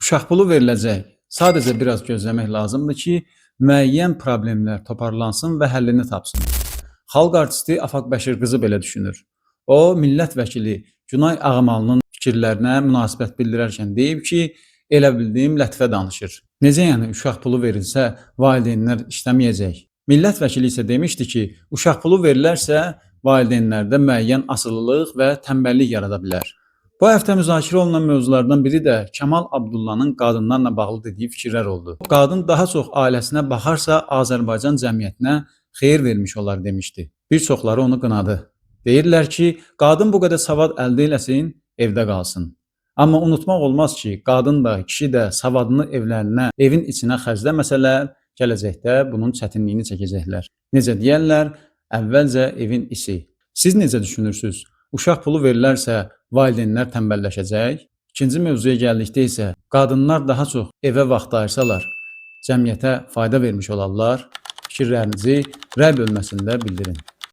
Uşaq pulu veriləcək. Sadəcə biraz gözləmək lazımdır ki, müəyyən problemlər toparlansın və həllini tapsın. Xalq artisti Afaq Bəşirqızı belə düşünür. O, millət vəkili Günay Ağamalının fikirlərinə münasibət bildirərkən deyib ki, elə bildiyim lətifə danışır. Necə yəni uşaq pulu verilsə, valideynlər işləməyəcək? Millət vəkili isə demişdi ki, uşaq pulu verilərsə, valideynlərdə müəyyən asılılıq və tənbəllik yarada bilər. Bu həftə müzakirə olunan mövzulardan biri də Kəmal Abdullahın qadınlarla bağlı dediyi fikirlər oldu. Qadın daha çox ailəsinə baxarsa, Azərbaycan cəmiyyətinə xeyir vermiş olar demişdi. Bir çoxları onu qınadı. Deyirlər ki, qadın bu qədər savad əldə eləsin, evdə qalsın. Amma unutmaq olmaz ki, qadın da, kişi də savadını evlərinə, evin içinə xərcləməsələr, gələcəkdə bunun çətinliyini çəkəcəklər. Necə deyərlər, əvvəlcə evin işi. Siz necə düşünürsünüz? Uşaq pulu verilərsə, valideynlər tənbəlləşəcək. İkinci mövzuya gəldikdə isə, qadınlar daha çox evə vaxt ayırsalar, cəmiyyətə fayda vermiş olarlar. Fikirlərinizi rəy bölməsində bildirin.